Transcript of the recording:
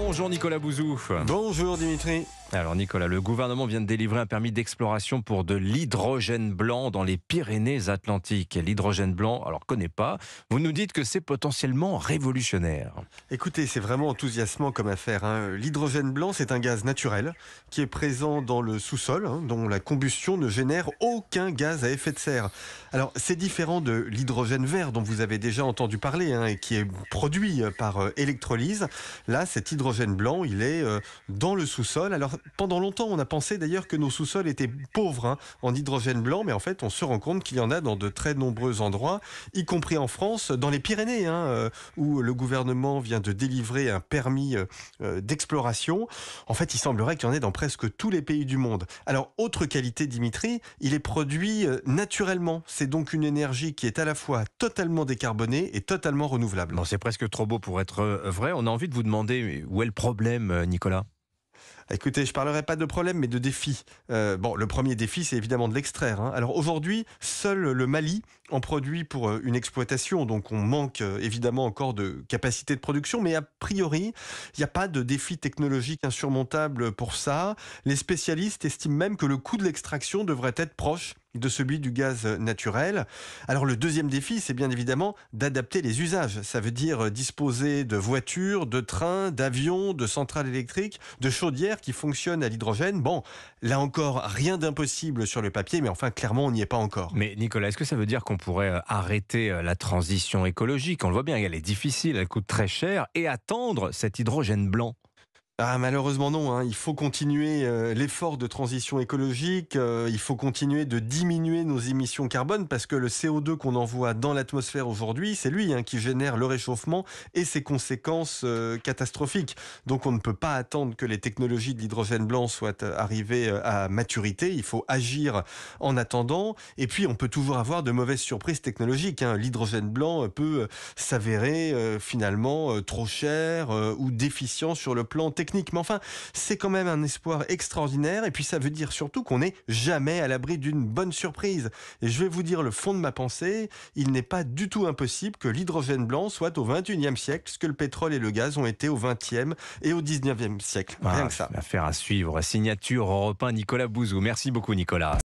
Bonjour Nicolas Bouzou. Bonjour Dimitri. Alors Nicolas, le gouvernement vient de délivrer un permis d'exploration pour de l'hydrogène blanc dans les Pyrénées-Atlantiques. L'hydrogène blanc, alors connais pas, vous nous dites que c'est potentiellement révolutionnaire. Écoutez, c'est vraiment enthousiasmant comme affaire, hein. L'hydrogène blanc, c'est un gaz naturel qui est présent dans le sous-sol, dont la combustion ne génère aucun gaz à effet de serre. Alors, c'est différent de l'hydrogène vert dont vous avez déjà entendu parler, et qui est produit par électrolyse. Là, cet hydrogène blanc, il est dans le sous-sol. Alors, pendant longtemps, on a pensé d'ailleurs que nos sous-sols étaient pauvres en hydrogène blanc, mais en fait, on se rend compte qu'il y en a dans de très nombreux endroits, y compris en France, dans les Pyrénées, où le gouvernement vient de délivrer un permis d'exploration. En fait, il semblerait qu'il y en ait dans presque tous les pays du monde. Alors, autre qualité, Dimitri, il est produit naturellement. C'est donc une énergie qui est à la fois totalement décarbonée et totalement renouvelable. Bon, c'est presque trop beau pour être vrai. On a envie de vous demander où est le problème, Nicolas ? Écoutez, je ne parlerai pas de problème, mais de défis. Le premier défi, c'est évidemment de l'extraire. Alors aujourd'hui, seul le Mali en produit pour une exploitation, donc on manque évidemment encore de capacité de production, mais a priori, il n'y a pas de défi technologique insurmontable pour ça. Les spécialistes estiment même que le coût de l'extraction devrait être proche de celui du gaz naturel. Alors le deuxième défi, c'est bien évidemment d'adapter les usages. Ça veut dire disposer de voitures, de trains, d'avions, de centrales électriques, de chaudières qui fonctionnent à l'hydrogène. Bon, là encore, rien d'impossible sur le papier, mais enfin, clairement, on n'y est pas encore. Mais Nicolas, est-ce que ça veut dire qu'on pourrait arrêter la transition écologique ? On le voit bien, elle est difficile, elle coûte très cher, et attendre cet hydrogène blanc ? Malheureusement non, il faut continuer l'effort de transition écologique, il faut continuer de diminuer nos émissions carbone parce que le CO2 qu'on envoie dans l'atmosphère aujourd'hui, c'est lui qui génère le réchauffement et ses conséquences catastrophiques. Donc on ne peut pas attendre que les technologies de l'hydrogène blanc soient arrivées à maturité, il faut agir en attendant et puis on peut toujours avoir de mauvaises surprises technologiques. L'hydrogène blanc peut s'avérer finalement trop cher ou déficient sur le plan technique. Mais enfin, c'est quand même un espoir extraordinaire. Et puis ça veut dire surtout qu'on n'est jamais à l'abri d'une bonne surprise. Et je vais vous dire le fond de ma pensée, il n'est pas du tout impossible que l'hydrogène blanc soit au 21e siècle, ce que le pétrole et le gaz ont été au 20e et au 19e siècle. Rien que ça. Affaire à suivre. Signature Europe 1, Nicolas Bouzou. Merci beaucoup Nicolas.